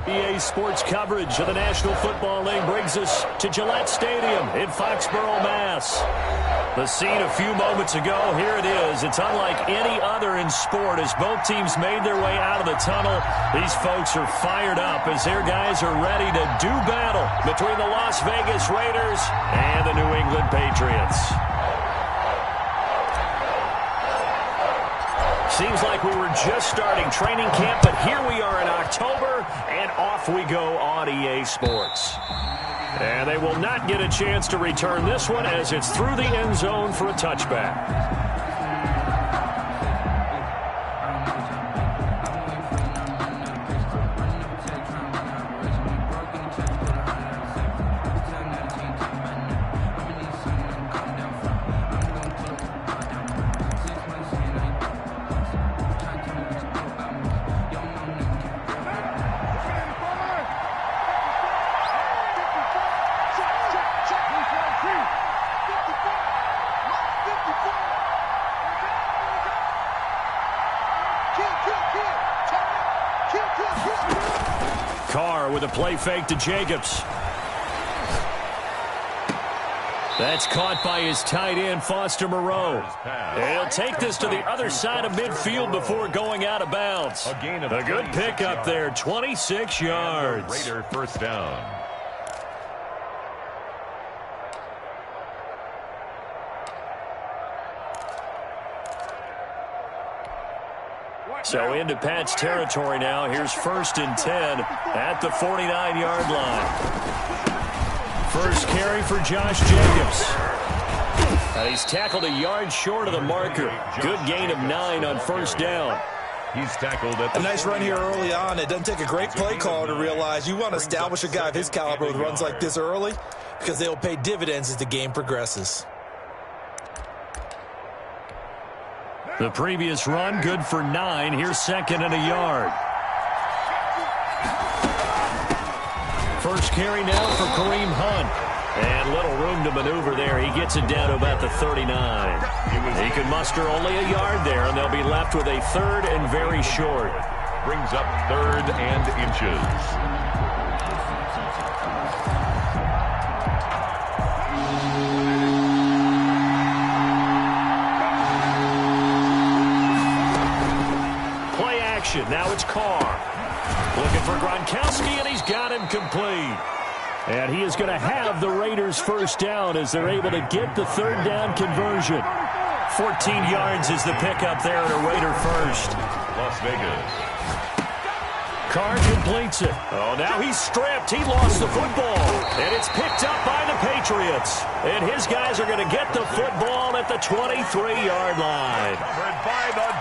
EA Sports coverage of the National Football League brings us to Gillette Stadium in Foxborough, Mass. The scene a few moments ago, here it is. It's unlike any other in sport as both teams made their way out of the tunnel. These folks are fired up as their guys are ready to do battle between the Las Vegas Raiders and the New England Patriots. Seems like we were just starting training camp, but here we are in October, and off we go on EA Sports. And they will not get a chance to return this one as it's through the end zone for a touchback. Carr with a play fake to Jacobs. That's caught by his tight end, Foster Moreau. He'll take this to the other side of midfield before going out of bounds. A good pickup there, 26 yards. Raider first down. So into Pat's territory now. Here's 1st and 10 at the 49-yard line. First carry for Josh Jacobs. And he's tackled a yard short of the marker. Good gain of 9 on 1st down. He's tackled at the a nice run here early on. It doesn't take a great play caller to realize you want to establish a guy of his caliber with runs like this early because they will pay dividends as the game progresses. The previous run, good for 9. Here's 2nd and a yard. First carry now for Kareem Hunt. And little room to maneuver there. He gets it down to about the 39. He could muster only a yard there, and they'll be left with a 3rd and very short. Brings up 3rd and inches. Now it's Carr. Looking for Gronkowski, and he's got him complete. And he is going to have the Raiders first down as they're able to get the 3rd down conversion. 14 yards is the pickup there at a Raider first. Las Vegas. Carr completes it. Oh, now he's stripped. He lost the football. And it's picked up by the Patriots. And his guys are going to get the football at the 23-yard line.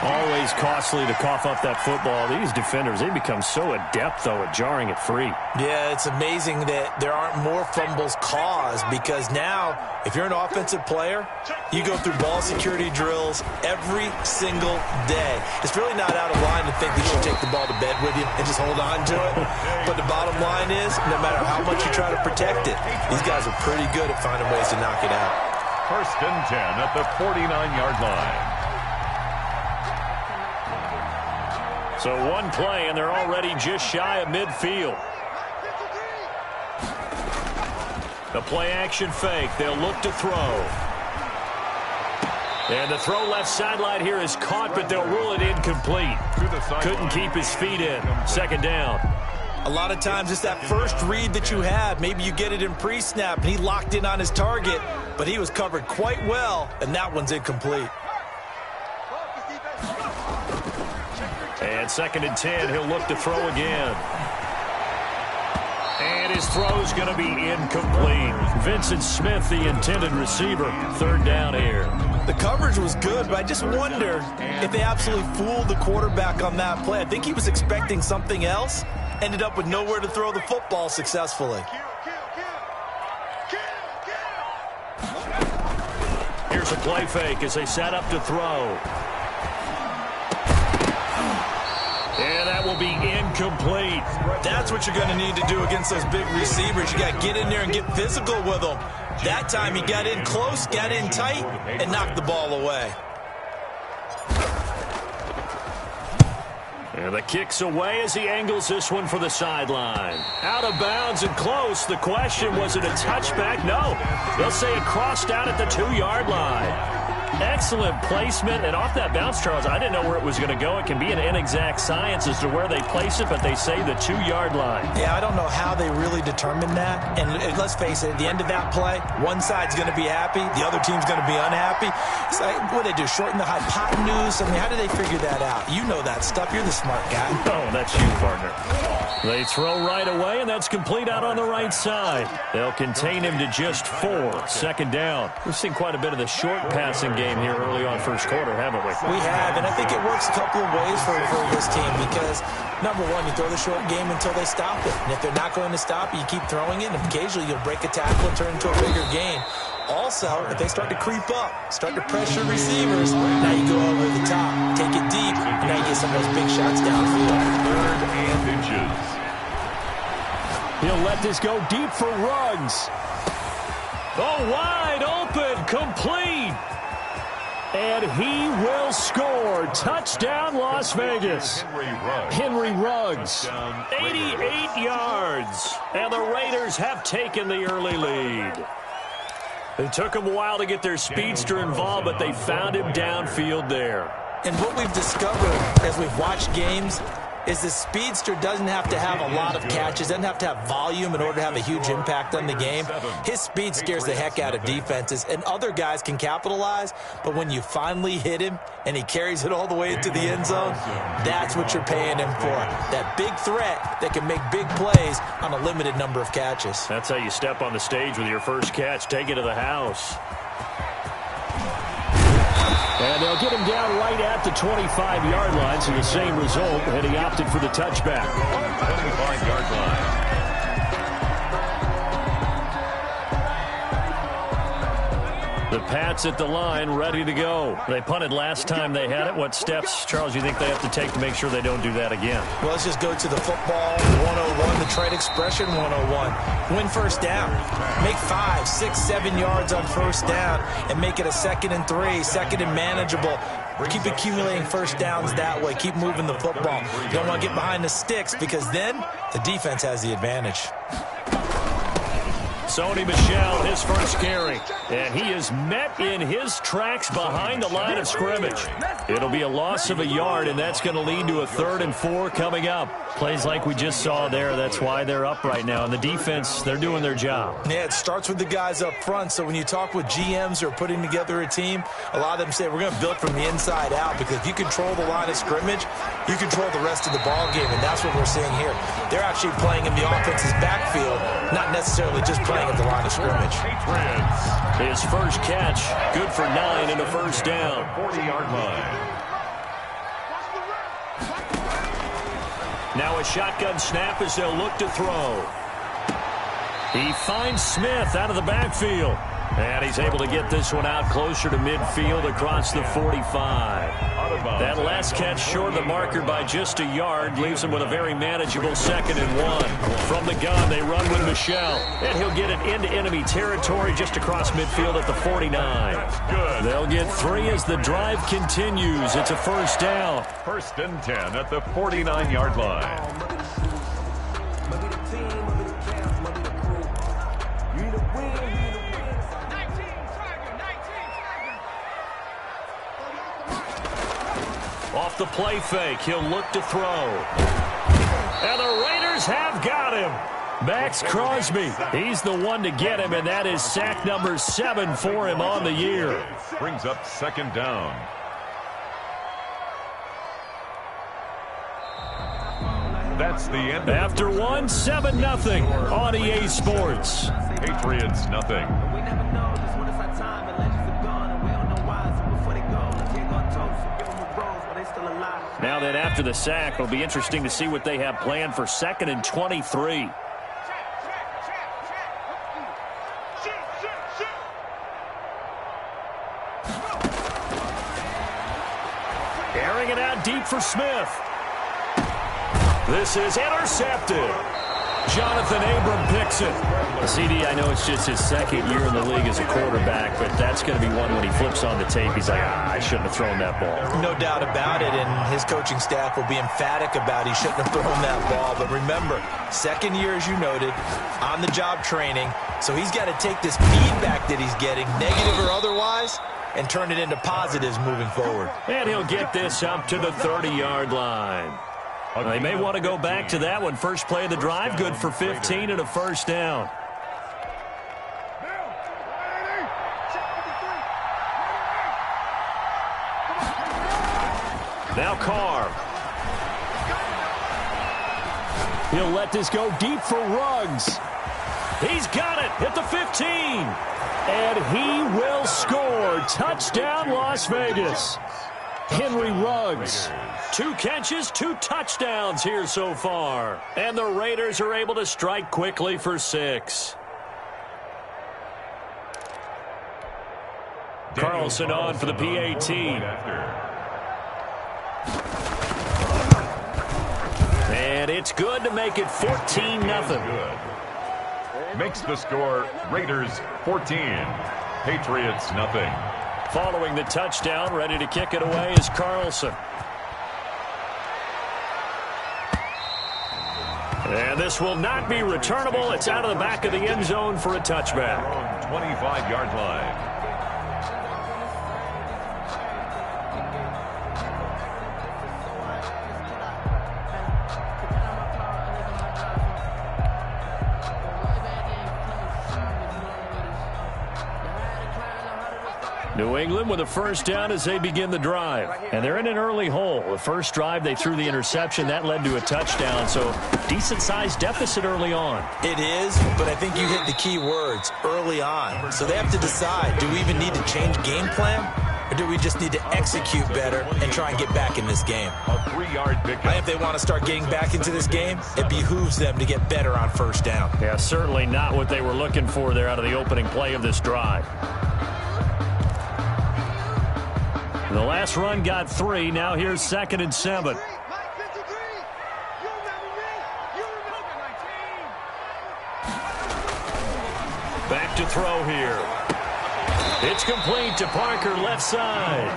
Always costly to cough up that football. These defenders, they become so adept, though, at jarring it free. Yeah, it's amazing that there aren't more fumbles caused because now, if you're an offensive player, you go through ball security drills every single day. It's really not out of line to think that you take the ball to bed with you and just hold on to it. But the bottom line is, no matter how much you try to protect it, these guys are pretty good at finding ways to knock it out. 1st and 10 at the 49-yard line. So one play, and they're already just shy of midfield. The play-action fake. They'll look to throw. And the throw left sideline here is caught, but they'll rule it incomplete. Couldn't keep his feet in. 2nd down. A lot of times it's that first read that you have. Maybe you get it in pre-snap, and he locked in on his target, but he was covered quite well, and that one's incomplete. And 2nd and 10, he'll look to throw again. And his throw's going to be incomplete. Vincent Smith, the intended receiver. 3rd down here. The coverage was good, but I just wonder if they absolutely fooled the quarterback on that play. I think he was expecting something else. Ended up with nowhere to throw the football successfully. Here's a play fake as they set up to throw. And that will be incomplete. That's what you're going to need to do against those big receivers. You got to get in there and get physical with them. That time he got in close, got in tight, and knocked the ball away. And the kick's away as he angles this one for the sideline. Out of bounds and close. The question, was it a touchback? No. They'll say it crossed out at the 2-yard line. Excellent placement, and off that bounce, Charles, I didn't know where it was going to go. It can be an inexact science as to where they place it, but they say the 2-yard line. Yeah, I don't know how they really determined that. And let's face it, at the end of that play, one side's going to be happy, the other team's going to be unhappy. It's like, what do they do, shorten the hypotenuse? I mean, how do they figure that out? You know that stuff. You're the smart guy. Oh, that's you, partner. They throw right away, and that's complete out on the right side. They'll contain him to just 4. Second down. We've seen quite a bit of the short passing game here early on first quarter, haven't we? We have, and I think it works a couple of ways for this team because, number one, you throw the short game until they stop it. And if they're not going to stop it, you keep throwing it, and occasionally you'll break a tackle and turn it into a bigger game. Also, if they start to creep up, start to pressure receivers, now you go over the top, take it deep, and now you get some of those big shots downfield. 3rd and inches. He'll let this go deep for Ruggs. Oh, wide open, complete. And he will score. Touchdown, Las Vegas. Henry Ruggs, 88 yards. And the Raiders have taken the early lead. It took them a while to get their speedster involved, but they found him downfield there. And what we've discovered as we've watched games is the speedster doesn't have to have a lot of catches, doesn't have to have volume in order to have a huge impact on the game. His speed scares the heck out of defenses, and other guys can capitalize, but when you finally hit him and he carries it all the way into the end zone, that's what you're paying him for. That big threat that can make big plays on a limited number of catches. That's how you step on the stage with your first catch. Take it to the house. And they'll get him down right at the 25-yard line, so the same result, and he opted for the touchback. 25-yard line. The Pats at the line, ready to go. They punted last time they had it. What steps, Charles, you think they have to take to make sure they don't do that again? Well, let's just go to the football 101, the trade expression 101. Win first down. Make 5, 6, 7 yards on first down and make it a 2nd and 3, 2nd and manageable. Keep accumulating first downs that way. Keep moving the football. You don't want to get behind the sticks because then the defense has the advantage. Sony Michel, his first carry. And he is met in his tracks behind the line of scrimmage. It'll be a loss of a yard, and that's going to lead to a 3rd and 4 coming up. Plays like we just saw there. That's why they're up right now. And the defense, they're doing their job. Yeah, it starts with the guys up front. So when you talk with GMs who are putting together a team, a lot of them say we're going to build from the inside out because if you control the line of scrimmage, you control the rest of the ball game, and that's what we're seeing here. They're actually playing in the offense's backfield, not necessarily just playing at the line of scrimmage. His first catch, good for 9 and a first down. 40-yard line. Now a shotgun snap as they'll look to throw. He finds Smith out of the backfield. And he's able to get this one out closer to midfield across the 45. That last catch short of the marker by just a yard leaves him with a very manageable 2nd and 1. From the gun, they run with Michel. And he'll get it into enemy territory just across midfield at the 49. They'll get 3 as the drive continues. It's a first down. 1st and 10 at the 49-yard line. Off the play fake, he'll look to throw. And the Raiders have got him. Max Crosby, he's the one to get him, and that is sack number 7 for him on the year. Brings up 2nd down. That's the end. After one, 7-0 on EA Sports. Patriots, nothing. Now then, after the sack, it'll be interesting to see what they have planned for 2nd and 23. Airing it out deep for Smith. This is intercepted. Jonathan Abram picks it. CD, I know it's just his second year in the league as a quarterback, but that's going to be one when he flips on the tape. He's like, I shouldn't have thrown that ball. No doubt about it, and his coaching staff will be emphatic about he shouldn't have thrown that ball. But remember, second year, as you noted, on-the-job training, so he's got to take this feedback that he's getting, negative or otherwise, and turn it into positives moving forward. And he'll get this up to the 30-yard line. They may want to go back to that one. First play of the drive, good for 15 and a first down. Now Carr. He'll let this go deep for Ruggs. He's got it at the 15. And he will score. Touchdown, Las Vegas. Henry Ruggs. 2 catches, 2 touchdowns here so far. And the Raiders are able to strike quickly for 6. Carlson on for the PAT. And it's good to make it 14-0. Makes the score Raiders 14, Patriots nothing. Following the touchdown, ready to kick it away is Carlson. And this will not be returnable. It's out of the back of the end zone for a touchback. 25-yard line. New England with a first down as they begin the drive. And they're in an early hole. The first drive, they threw the interception. That led to a touchdown. So decent-sized deficit early on. It is, but I think you hit the key words, early on. So they have to decide, do we even need to change game plan? Or do we just need to execute better and try and get back in this game? A 3-yard pickup. If they want to start getting back into this game, it behooves them to get better on first down. Yeah, certainly not what they were looking for there out of the opening play of this drive. The last run got 3. Now here's 2nd and 7. Back to throw here. It's complete to Parker, left side.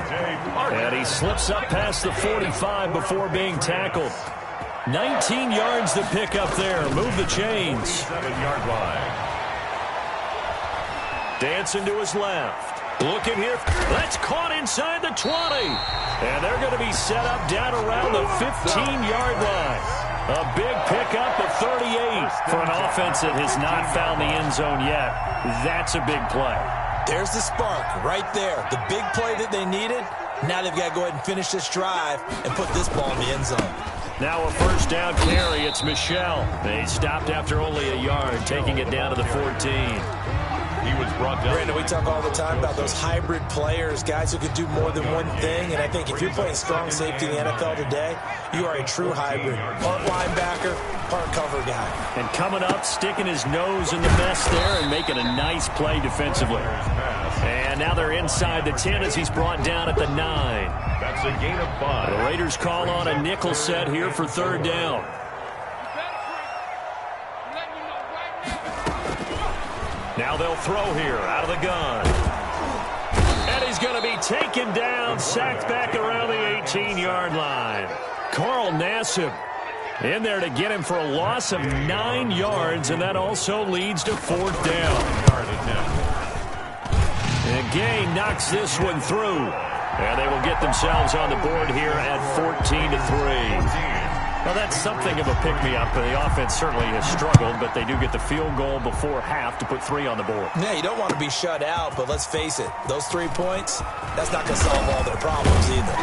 And he slips up past the 45 before being tackled. 19 yards to pick up there. Move the chains. 7-yard line. Dancing to his left. Looking here. That's caught inside the 20. And they're going to be set up down around the 15-yard line. A big pickup of 38 for an offense that has not found the end zone yet. That's a big play. There's the spark right there. The big play that they needed. Now they've got to go ahead and finish this drive and put this ball in the end zone. Now a first down carry. It's Michel. They stopped after only a yard, taking it down to the 14. He was brought down. Brandon, we talk all the time about those hybrid players, guys who can do more than one thing. And I think if you're playing strong safety in the NFL today, you are a true hybrid. Part linebacker, part cover guy. And coming up, sticking his nose in the mess there and making a nice play defensively. And now they're inside the 10 as he's brought down at the 9. That's a gain of 5. The Raiders call on a nickel set here for 3rd down. Now they'll throw here out of the gun. And he's going to be taken down, sacked back around the 18-yard line. Carl Nassib in there to get him for a loss of 9 yards, and that also leads to 4th down. And Gay knocks this one through. And they will get themselves on the board here at 14-3. Well, that's something of a pick-me-up. The offense certainly has struggled, but they do get the field goal before half to put 3 on the board. Yeah, you don't want to be shut out, but let's face it. Those 3 points, that's not going to solve all their problems either.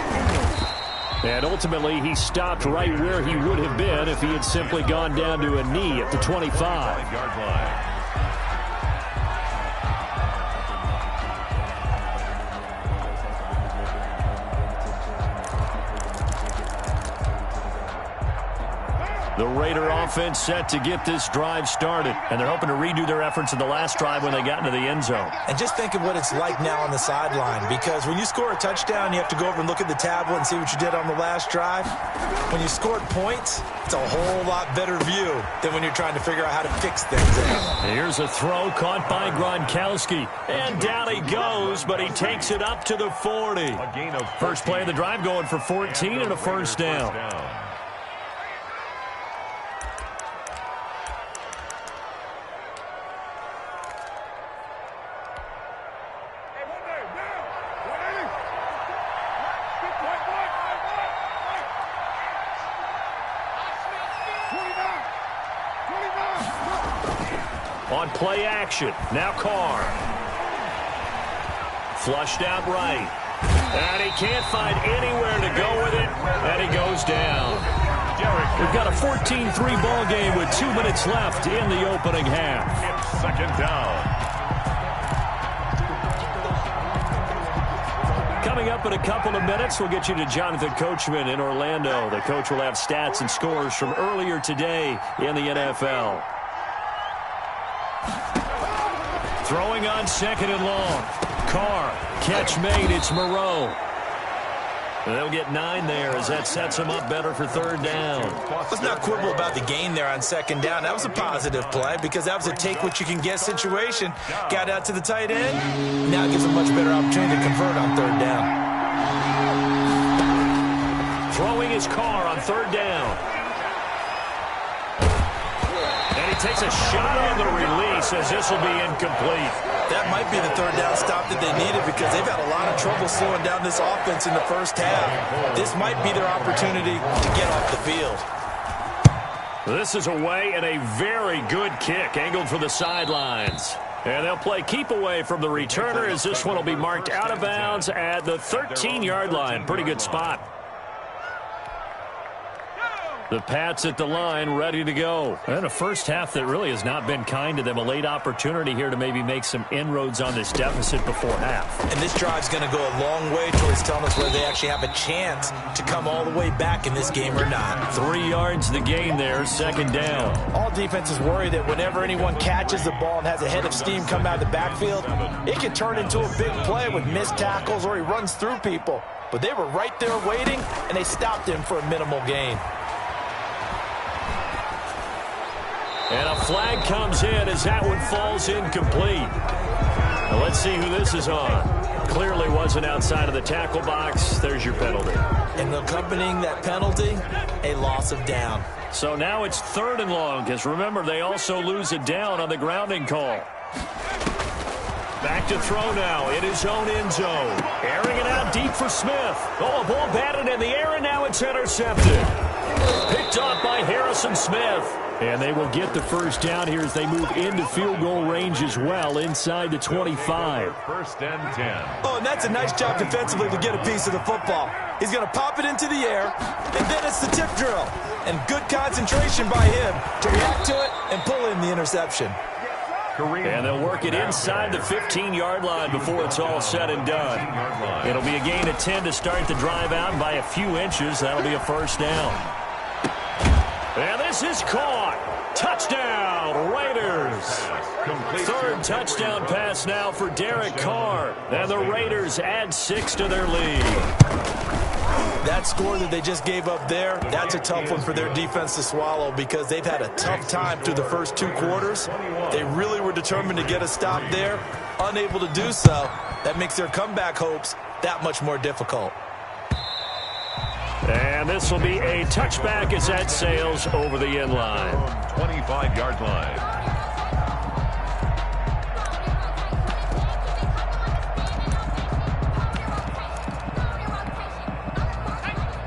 And ultimately, he stopped right where he would have been if he had simply gone down to a knee at the 25. The Raider offense set to get this drive started, and they're hoping to redo their efforts in the last drive when they got into the end zone. And just think of what it's like now on the sideline, because when you score a touchdown, you have to go over and look at the tablet and see what you did on the last drive. When you scored points, it's a whole lot better view than when you're trying to figure out how to fix things. Here's a throw caught by Gronkowski, and down he goes, but he takes it up to the 40. First play of the drive going for 14 and a first down. On play action, now Carr. Flushed out right. And he can't find anywhere to go with it, and he goes down. We've got a 14-3 ball game with 2 minutes left in the opening half. It's second down. Coming up in a couple of minutes, we'll get you to Jonathan Coachman in Orlando. The coach will have stats and scores from earlier today in the NFL. Throwing on second and long. Carr, catch made, it's Moreau. They'll get 9 there as that sets them up better for third down. Let's not quibble about the gain there on second down. That was a positive play because that was a take-what-you-can-get situation. Got out to the tight end. Now it gives them a much better opportunity to convert on third down. Throwing his Carr on third down. And he takes a shot on the release as this will be incomplete. That might be the third down stop that they needed because they've had a lot of trouble slowing down this offense in the first half. This might be their opportunity to get off the field. This is away and a very good kick angled for the sidelines. And they'll play keep away from the returner as this one will be marked out of bounds at the 13-yard line. Pretty good spot. The Pats at the line, ready to go. And a first half that really has not been kind to them. A late opportunity here to maybe make some inroads on this deficit before half. And this drive's going to go a long way towards telling us whether they actually have a chance to come all the way back in this game or not. 3 yards the gain there, second down. All defenses worry that whenever anyone catches the ball and has a head of steam come out of the backfield, it can turn into a big play with missed tackles or he runs through people. But they were right there waiting, and they stopped him for a minimal gain. And a flag comes in as that one falls incomplete. Now let's see who this is on. Clearly wasn't outside of the tackle box. There's your penalty. And accompanying that penalty, a loss of down. So now it's third and long, because remember, they also lose a down on the grounding call. Back to throw now in his own end zone. Airing it out deep for Smith. Oh, a ball batted in the air, and now it's intercepted. Picked off by Harrison Smith. And they will get the first down here as they move into field goal range as well, inside the 25. First and 10. Oh, and that's a nice job defensively to get a piece of the football. He's going to pop it into the air, and then it's the tip drill. And good concentration by him to react to it and pull in the interception. And they'll work it inside the 15-yard line before it's all said and done. It'll be a gain of 10 to start the drive out by a few inches. That'll be a first down. And this is caught. Touchdown, Raiders. Third touchdown pass now for Derek Carr. And the Raiders add 6 to their lead. That score that they just gave up there, that's a tough one for their defense to swallow because they've had a tough time through the first 2 quarters. They really were determined to get a stop there, unable to do so. That makes their comeback hopes that much more difficult. And this will be a touchback as that sails over the end line. 25-yard line.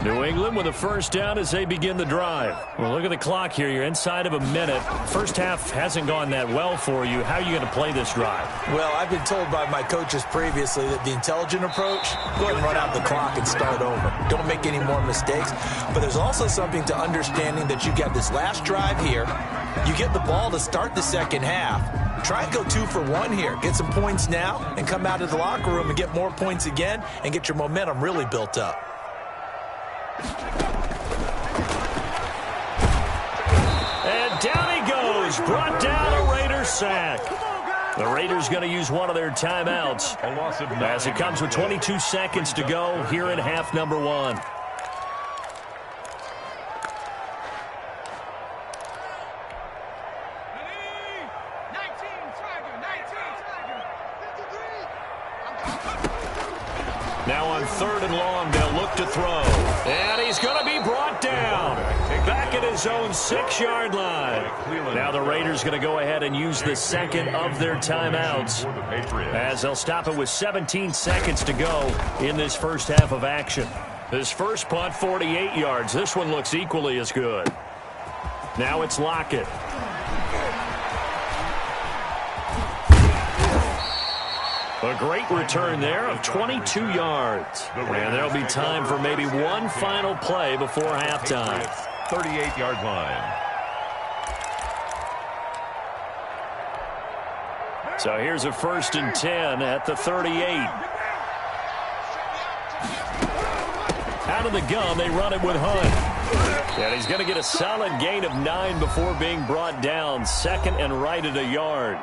New England with a first down as they begin the drive. Well, look at the clock here. You're inside of a minute. First half hasn't gone that well for you. How are you going to play this drive? Well, I've been told by my coaches previously that the intelligent approach, go ahead and run out the clock and start over. Don't make any more mistakes. But there's also something to understanding that you got this last drive here. You get the ball to start the second half. Try and go 2 for 1 here. Get some points now and come out of the locker room and get more points again and get your momentum really built up. Down he goes. Brought down, a Raiders sack. The Raiders going to use one of their timeouts as it comes with 22 seconds to go here in half number 1. Now on 3rd and long, they'll look to throw. And he's going to be brought down. Back at his own 6-yard line. Now the Raiders going to go ahead and use the second of their timeouts, as they'll stop it with 17 seconds to go in this first half of action. This first punt, 48 yards. This one looks equally as good. Now it's Lockett. A great return there of 22 yards. And there'll be time for maybe one final play before halftime. 38-yard line. So here's a 1st and 10 at the 38. Out of the gun, they run it with Hunt. And he's going to get a solid gain of 9 before being brought down. Second and right at a yard.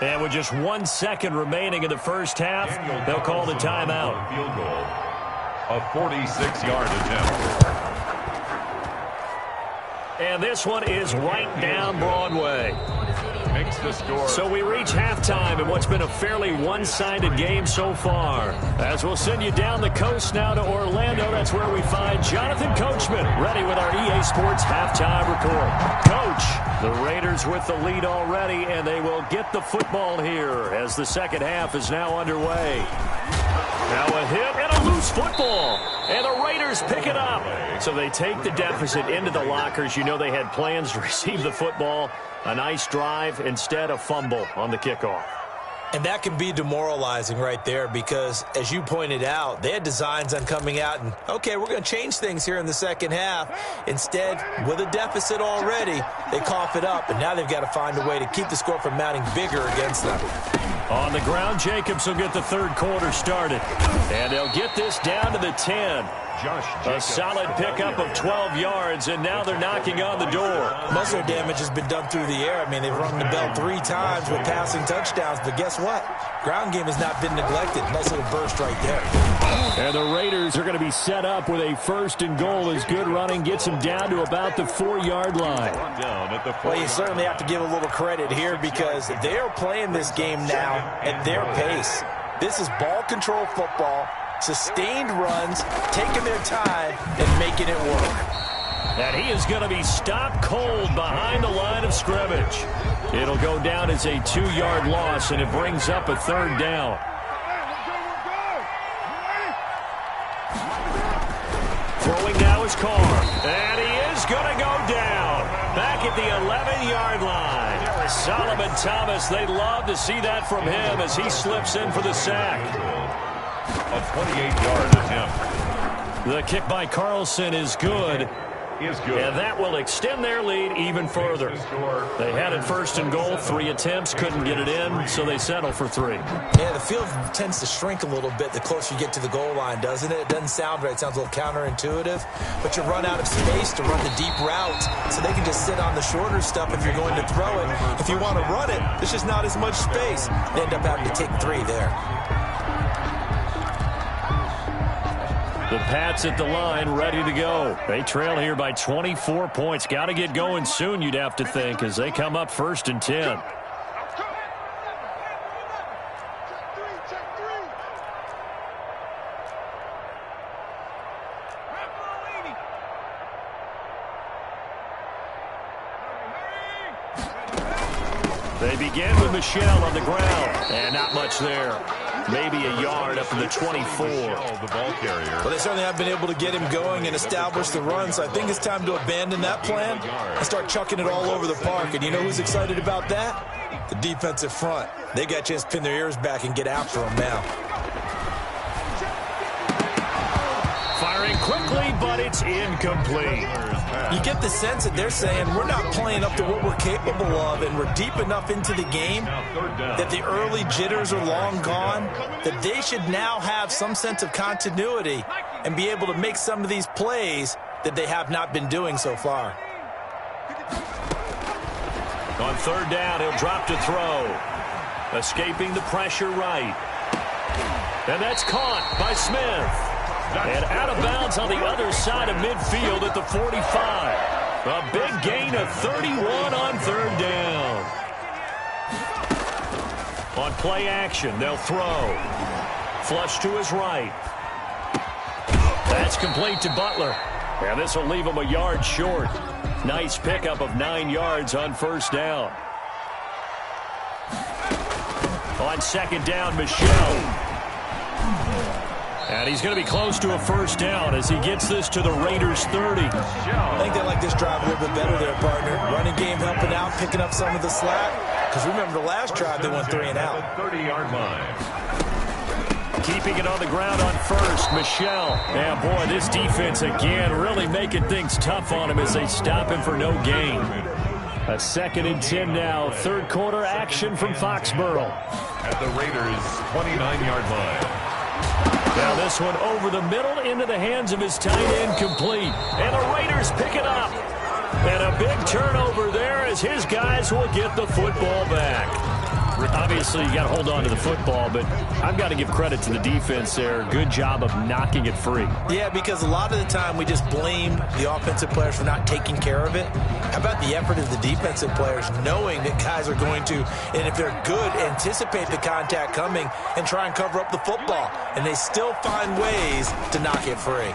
And with just 1 second remaining in the first half, they'll call the timeout. Field goal. A 46-yard attempt. And this one is right down Broadway. Makes the score. So we reach halftime in what's been a fairly one-sided game so far. As we'll send you down the coast now to Orlando, that's where we find Jonathan Coachman ready with our EA Sports halftime report. Coach, the Raiders with the lead already, and they will get the football here as the second half is now underway. Now a hit and a loose football. And the Raiders pick it up. So they take the deficit into the lockers. You know they had plans to receive the football. A nice drive, instead a fumble on the kickoff. And that can be demoralizing right there because, as you pointed out, they had designs on coming out and, okay, we're going to change things here in the second half. Instead, with a deficit already, they cough it up, and now they've got to find a way to keep the score from mounting bigger against them. On the ground, Jacobs will get the third quarter started. And they'll get this down to the 10. A solid pickup of 12 yards, and now they're knocking on the door. Most of their damage has been done through the air. I mean, they've rung the bell 3 times with passing touchdowns, but guess what? Ground game has not been neglected. Nice little burst right there. And the Raiders are going to be set up with a 1st and goal as good running gets them down to about the 4-yard line. Well, you certainly have to give a little credit here because they're playing this game now at their pace. This is ball control football. Sustained runs, taking their time, and making it work. And he is going to be stopped cold behind the line of scrimmage. It'll go down as a 2-yard loss, and it brings up a 3rd down. Throwing now is Carr. And he is going to go down. Back at the 11-yard line. Solomon Thomas, they'd love to see that from him as he slips in for the sack. A 28-yard attempt. The kick by Carlson is good. And that will extend their lead even further. They had it 1st and goal, 3 attempts, couldn't get it in, so they settle for 3. Yeah, the field tends to shrink a little bit the closer you get to the goal line, doesn't it? It doesn't sound right. It sounds a little counterintuitive. But you run out of space to run the deep route, so they can just sit on the shorter stuff if you're going to throw it. If you want to run it, there's just not as much space. They end up having to take 3 there. The Pats at the line, ready to go. They trail here by 24 points. Got to get going soon, you'd have to think, as they come up 1st and 10. They begin with Michelle on the ground, and not much there. Maybe a yard up to the 24. The ball carrier. Well, they certainly have been able to get him going and establish the run, so I think it's time to abandon that plan and start chucking it all over the park. And you know who's excited about that? The defensive front. They got a chance to pin their ears back and get after him now. Firing quickly, but it's incomplete. You get the sense that they're saying we're not playing up to what we're capable of, and we're deep enough into the game that the early jitters are long gone, that they should now have some sense of continuity and be able to make some of these plays that they have not been doing so far. On third down, he'll drop to throw. Escaping the pressure right. And that's caught by Smith. And out of bounds on the other side of midfield at the 45. A big gain of 31 on third down. On play action, they'll throw. Flush to his right. That's complete to Butler. And this will leave him a yard short. Nice pickup of 9 yards on first down. On second down, Michel. And he's going to be close to a first down as he gets this to the Raiders' 30. I think they like this drive a little bit better there, partner. Running game helping out, picking up some of the slack. Because remember, the last drive they went 3 and out. 30-yard line. Keeping it on the ground on first, Michel. Yeah, boy, this defense again really making things tough on him as they stop him for no gain. A 2nd and 10 now. Third quarter action from Foxborough. At the Raiders' 29-yard line. Now this one over the middle into the hands of his tight end, complete. And the Raiders pick it up. And a big turnover there as his guys will get the football back. Obviously, you got to hold on to the football, but I've got to give credit to the defense there. Good job of knocking it free. Yeah, because a lot of the time we just blame the offensive players for not taking care of it. How about the effort of the defensive players knowing that guys are going to, and if they're good, anticipate the contact coming and try and cover up the football. And they still find ways to knock it free.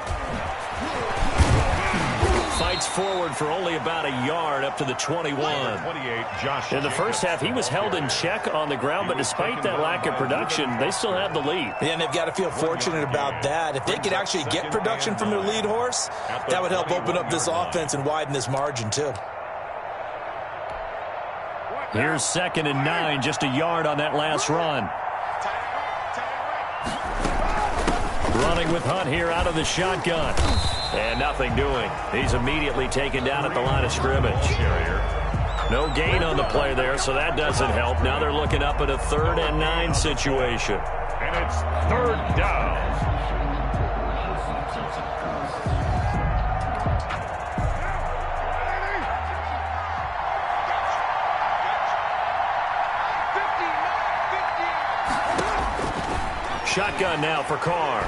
Fights forward for only about a yard up to the 21. 28, Josh. In the first half, he was held in check on the ground, but despite that lack of production, they still have the lead. Yeah, and they've got to feel fortunate about that. If they could actually get production from their lead horse, that would help open up this offense and widen this margin, too. Here's 2nd and 9, just a yard on that last run. Running with Hunt here out of the shotgun. And nothing doing. He's immediately taken down at the line of scrimmage. No gain on the play there, so that doesn't help. Now they're looking up at a 3rd and 9 situation. And it's 3rd down. Shotgun now for Carr.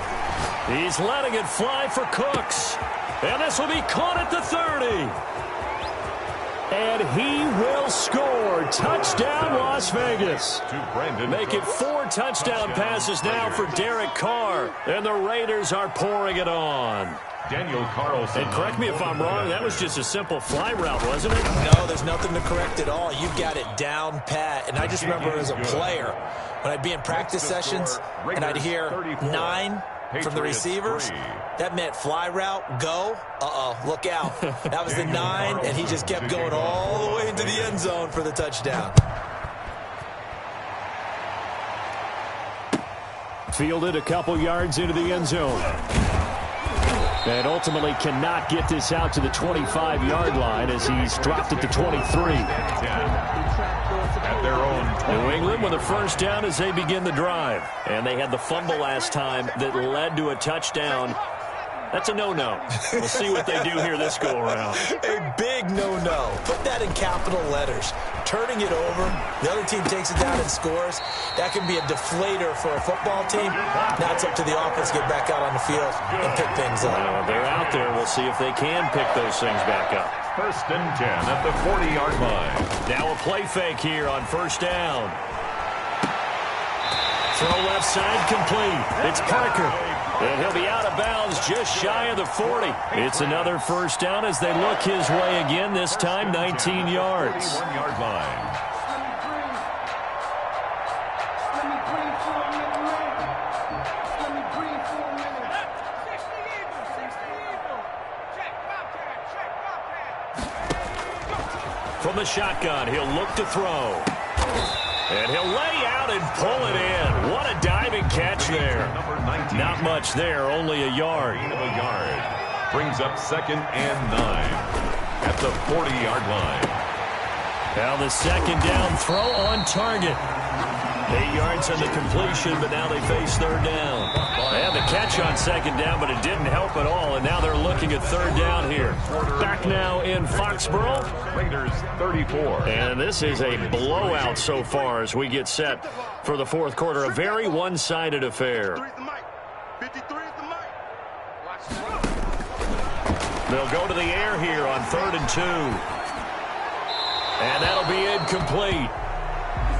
He's letting it fly for Cooks. And this will be caught at the 30. And he will score. Touchdown, Las Vegas. Make it 4 touchdown passes now for Derek Carr. And the Raiders are pouring it on. Daniel Carlson. And correct me if I'm wrong, that was just a simple fly route, wasn't it? No, there's nothing to correct at all. You got it down pat. And I just remember as a player, when I'd be in practice sessions and I'd hear 9 from the receivers, that meant fly route, go, look out. That was the 9, and he just kept going all the way into the end zone for the touchdown. Fielded a couple yards into the end zone. And ultimately cannot get this out to the 25-yard line as he's dropped it to 23. At their own New England with a first down as they begin the drive. And they had the fumble last time that led to a touchdown. That's a no-no. We'll see what they do here this go-around. A big no-no. Put that in capital letters. Turning it over, the other team takes it down and scores. That can be a deflator for a football team. Now it's up to the offense to get back out on the field and pick things up. They're out there. We'll see if they can pick those things back up. 1st and 10 at the 40-yard line. Now a play fake here on first down. Throw left side complete. It's Parker. And he'll be out of bounds just shy of the 40. It's another first down as they look his way again, this time 19 yards. 41-yard line. From the shotgun, he'll look to throw. And he'll lay out and pull it in. What a diving catch there. Not much there, only a yard. Brings up 2nd and 9 at the 40-yard line. Now the second down throw on target. 8 yards on the completion, but now they face third down. They had the catch on second down, but it didn't help at all, and now they're looking at third down here. Back now in Foxborough. Raiders 34. And this is a blowout so far as we get set for the fourth quarter. A very one-sided affair. They'll go to the air here on 3rd and 2. And that'll be incomplete.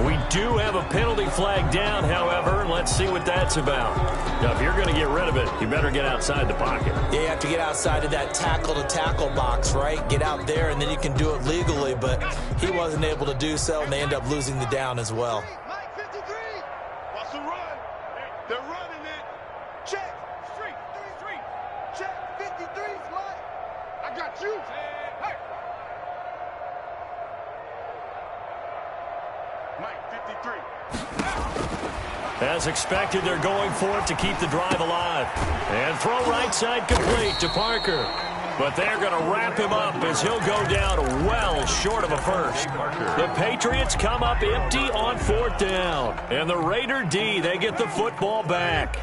We do have a penalty flag down, however. Let's see what that's about. Now, if you're going to get rid of it, you better get outside the pocket. Yeah, you have to get outside of that tackle-to-tackle box, right? Get out there, and then you can do it legally. But he wasn't able to do so, and they end up losing the down as well. Mike 53. Watch the run. They're running it. Check. Street. 33. Check. 53. Slide. I got you. Hey. Mike 53. As expected, they're going for it to keep the drive alive. And throw right side complete to Parker. But they're going to wrap him up as he'll go down well short of a first. The Patriots come up empty on 4th down. And the Raider D, they get the football back.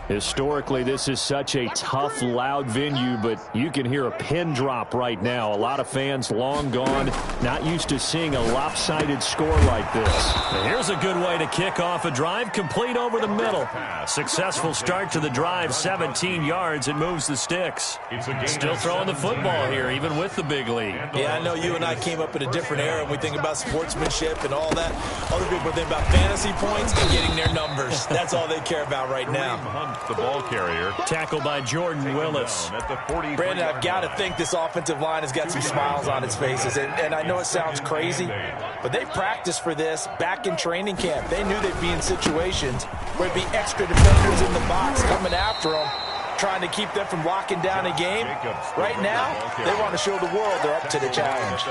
Historically, this is such a tough, loud venue, but you can hear a pin drop right now. A lot of fans long gone, not used to seeing a lopsided score like this. And here's a good way to kick off a drive, complete over the middle. Successful start to the drive, 17 yards, and moves the sticks. Still throwing the football here, even with the big lead. Yeah, I know you and I came up in a different era, and we think about sportsmanship and all that. Other people think about fantasy points and getting their numbers. That's all they care about right now. The ball carrier. Tackled by Jordan Willis. At the 40. Brandon, I've got to think this offensive line has got some smiles on its faces. And I know it sounds crazy, but they practiced for this back in training camp. They knew they'd be in situations where it'd be extra defenders in the box coming after them, trying to keep them from locking down a game. Right now, they want to show the world they're up to the challenge.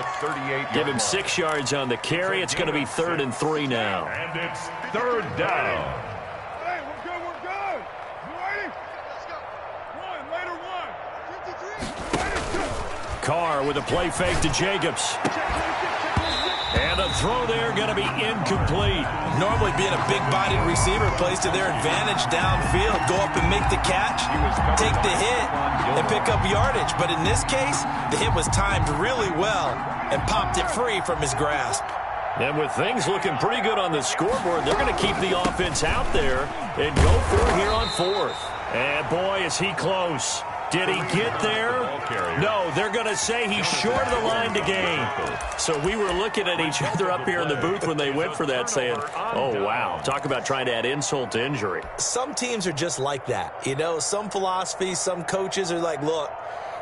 Give him 6 yards on the carry. It's going to be 3rd and 3 now. And it's 3rd down. Carr with a play fake to Jacobs. And a throw there going to be incomplete. Normally being a big-bodied receiver plays to their advantage downfield. Go up and make the catch, take the hit, and pick up yardage. But in this case, the hit was timed really well and popped it free from his grasp. And with things looking pretty good on the scoreboard, they're going to keep the offense out there and go for it here on 4th. And boy, is he close. Did he get there? No, they're going to say he's short of the line to gain. So we were looking at each other up here in the booth when they went for that saying, oh, wow. Talk about trying to add insult to injury. Some teams are just like that. You know, some philosophies, some coaches are like, look,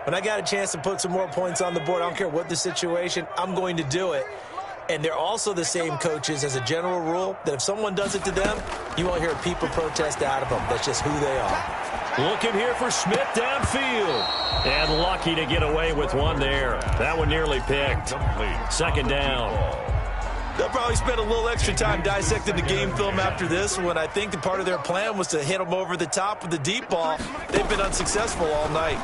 when I got a chance to put some more points on the board, I don't care what the situation, I'm going to do it. And they're also the same coaches as a general rule that if someone does it to them, you won't hear a people protest out of them. That's just who they are. Looking here for Smith downfield. And lucky to get away with one there. That one nearly picked. 2nd down. They'll probably spend a little extra time dissecting the game film after this one. I think the part of their plan was to hit them over the top with the deep ball. They've been unsuccessful all night.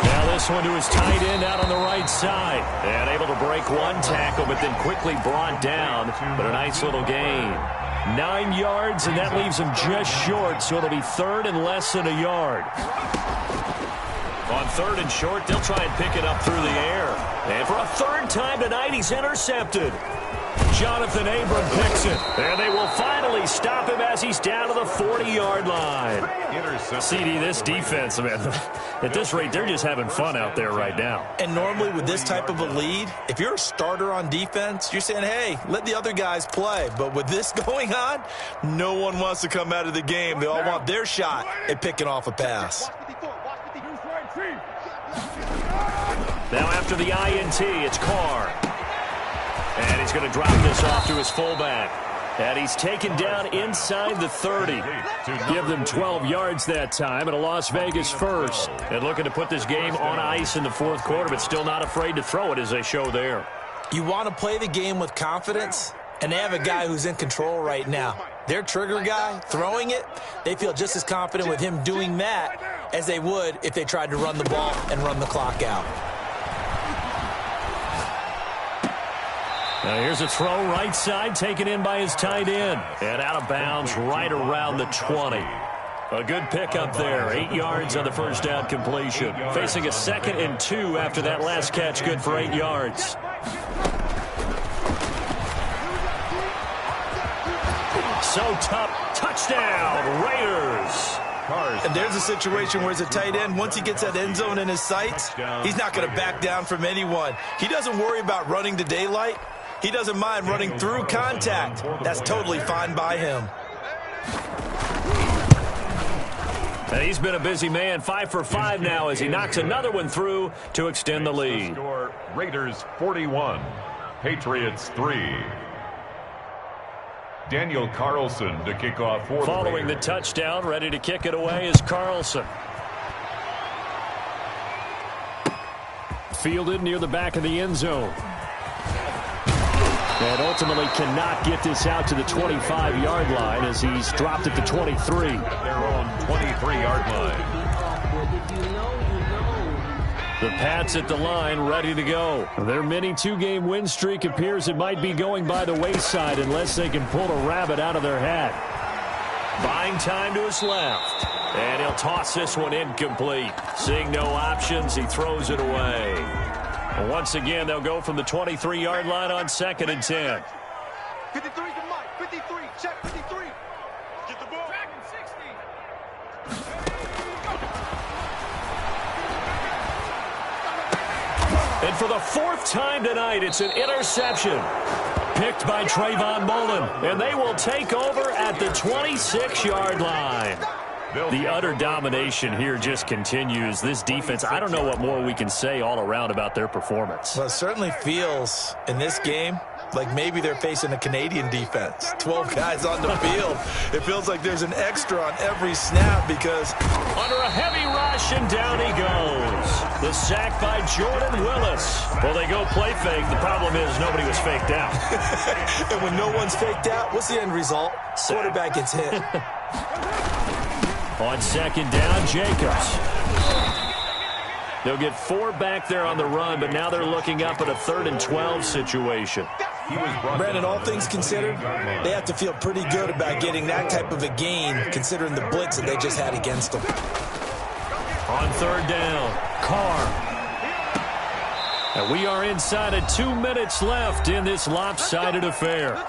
Now this one to his tight end out on the right side. And able to break one tackle, but then quickly brought down. But a nice little gain. 9 yards, and that leaves him just short, so it'll be 3rd and less than a yard. On 3rd and short, they'll try and pick it up through the air. And for a 3rd time tonight, he's intercepted. Jonathan Abram picks it. And they will finally stop him as he's down to the 40-yard line. CD, this defense, man, at this rate, they're just having fun out there right now. And normally with this type of a lead, if you're a starter on defense, you're saying, hey, let the other guys play. But with this going on, no one wants to come out of the game. They all want their shot at picking off a pass. Now after the INT, it's Carr. And he's going to drop this off to his fullback. And he's taken down inside the 30. Give them 12 yards that time and a Las Vegas first. And looking to put this game on ice in the 4th quarter, but still not afraid to throw it as they show there. You want to play the game with confidence, and they have a guy who's in control right now. Their trigger guy, throwing it, they feel just as confident with him doing that as they would if they tried to run the ball and run the clock out. Now here's a throw right side, taken in by his tight end. And out of bounds right around the 20. A good pickup there. 8 yards on the first down completion. Facing a 2nd and 2 after that last catch, good for 8 yards. So tough. Touchdown, Raiders. And there's a situation where as a tight end, once he gets that end zone in his sights, he's not going to back down from anyone. He doesn't worry about running to daylight. He doesn't mind running through contact. That's totally fine by him. And he's been a busy man, 5 for 5 now as he knocks another one through to extend the lead. Score, Raiders 41, Patriots 3. Daniel Carlson to kick off for Following the touchdown, ready to kick it away is Carlson. Fielded near the back of the end zone. And ultimately cannot get this out to the 25-yard line as he's dropped at the 23. Their own 23-yard line. The Pats at the line, ready to go. Their mini 2-game win streak appears it might be going by the wayside unless they can pull a rabbit out of their hat. Buying time to his left. And he'll toss this one incomplete. Seeing no options, he throws it away. Once again, they'll go from the 23-yard line on 2nd and 10. 53 to Mike. 53. Check 53. Get the ball. Back in 60. And for the 4th time tonight, it's an interception. Picked by Trayvon Mullen. And they will take over at the 26-yard line. The utter domination here just continues. This defense, I don't know what more we can say all around about their performance. Well, it certainly feels in this game like maybe they're facing a Canadian defense. 12 guys on the field. It feels like there's an extra on every snap because under a heavy rush, and down he goes. The sack by Jordan Willis. Well, they go play fake. The problem is nobody was faked out. And when no one's faked out, what's the end result? Quarterback gets hit. On 2nd down, Jacobs. They'll get 4 back there on the run, but now they're looking up at a 3rd and 12 situation. Brandon, all things considered, they have to feel pretty good about getting that type of a gain considering the blitz that they just had against them. On 3rd down, Carr. And we are inside of 2 minutes left in this lopsided affair.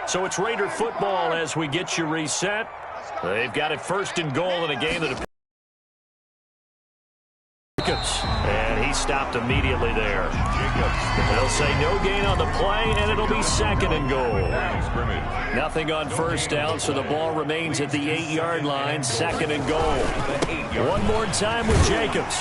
So it's Raider football as we get you reset. They've got it 1st and goal in a game that and he stopped immediately there. They'll say no gain on the play, and it'll be 2nd and goal. Nothing on 1st down, so the ball remains at the 8-yard line, 2nd and goal. One more time with Jacobs.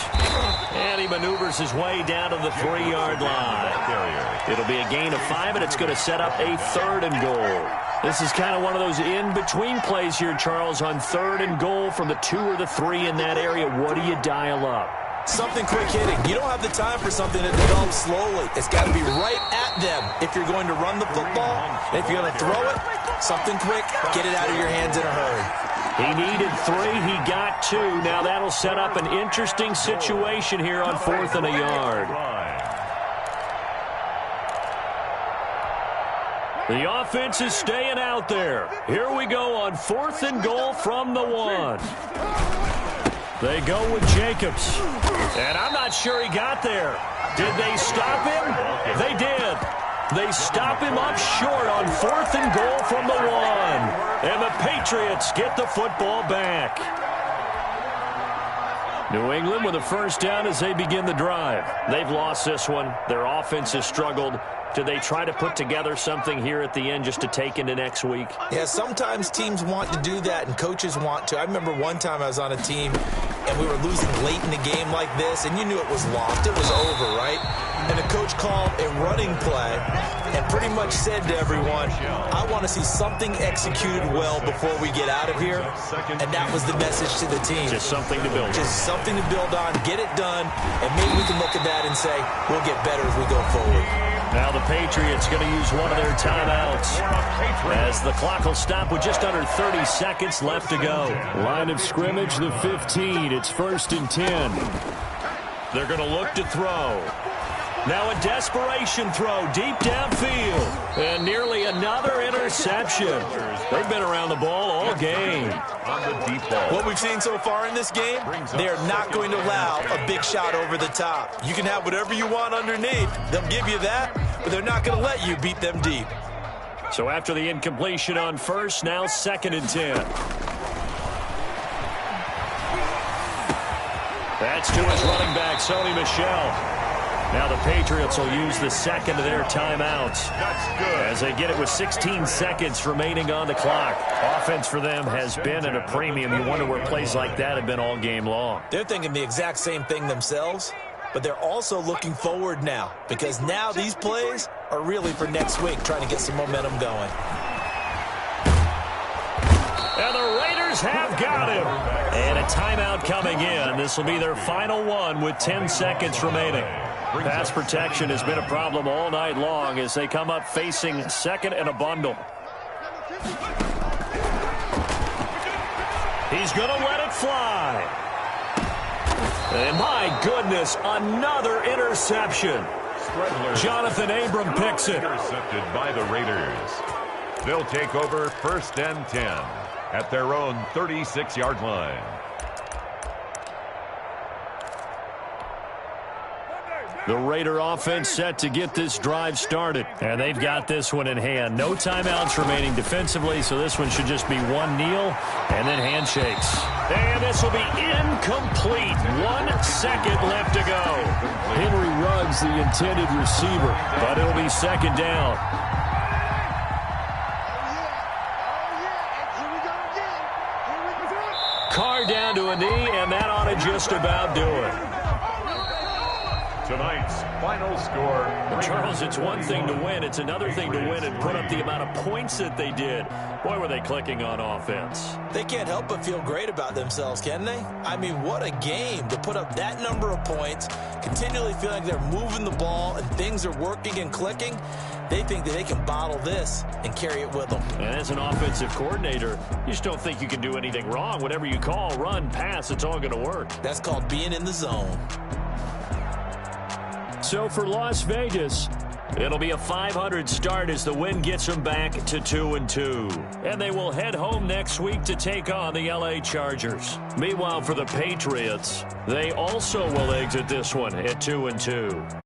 And he maneuvers his way down to the 3-yard line. It'll be a gain of 5, and it's going to set up a 3rd and goal. This is kind of one of those in-between plays here, Charles, on 3rd and goal from the 2 or the 3 in that area. What do you dial up? Something quick hitting. You don't have the time for something that develops slowly. It's got to be right at them if you're going to run the football. And if you're going to throw it, something quick, get it out of your hands in a hurry. He needed 3. He got 2. Now that'll set up an interesting situation here on 4th and a yard. The offense is staying out there. Here we go on 4th and goal from the 1. They go with Jacobs. And I'm not sure he got there. Did they stop him? They did. They stop him up short on 4th and goal from the 1. And the Patriots get the football back. New England with a 1st down as they begin the drive. They've lost this one. Their offense has struggled. Do they try to put together something here at the end just to take into next week? Yeah, sometimes teams want to do that and coaches want to. I remember one time I was on a team and we were losing late in the game like this, and you knew it was lost. It was over, right? And the coach called a running play and pretty much said to everyone, I want to see something executed well before we get out of here. And that was the message to the team. Just something to build on. Just something to build on, get it done, and maybe we can look at that and say, we'll get better as we go forward. Now the Patriots going to use one of their timeouts as the clock will stop with just under 30 seconds left to go. Line of scrimmage, the 15. It's 1st and 10. They're going to look to throw. Now a desperation throw deep downfield. And nearly another interception. They've been around the ball all game. On the deep ball. What we've seen so far in this game, they're not going to allow a big shot over the top. You can have whatever you want underneath. They'll give you that, but they're not going to let you beat them deep. So after the incompletion on first, now 2nd and 10. That's to his running back, Sony Michel. Now the Patriots will use the second of their timeouts. That's good. As they get it with 16 seconds remaining on the clock. Offense for them has been at a premium. You wonder where plays like that have been all game long. They're thinking the exact same thing themselves, but they're also looking forward now, because now these plays are really for next week, trying to get some momentum going. And the Raiders have got him. And a timeout coming in. This will be their final one with 10 seconds remaining. Pass protection has been a problem all night long as they come up facing 2nd and a bundle. He's going to let it fly. And my goodness, another interception. Jonathan Abram picks it. Intercepted by the Raiders. They'll take over 1st and 10 at their own 36-yard line. The Raider offense set to get this drive started. And they've got this one in hand. No timeouts remaining defensively, so this one should just be one kneel and then handshakes. And this will be incomplete. 1 second left to go. Henry Ruggs, the intended receiver, but it'll be 2nd down. Carr down to a knee, and that ought to just about do it. Tonight's final score. Charles, it's one thing to win. It's another thing to win and put up the amount of points that they did. Boy, were they clicking on offense. They can't help but feel great about themselves, can they? I mean, what a game to put up that number of points, continually feeling like they're moving the ball and things are working and clicking. They think that they can bottle this and carry it with them. And as an offensive coordinator, you just don't think you can do anything wrong. Whatever you call, run, pass, it's all going to work. That's called being in the zone. So for Las Vegas, it'll be a 500 start as the win gets them back to 2-2. And they will head home next week to take on the LA Chargers. Meanwhile, for the Patriots, they also will exit this one at 2-2.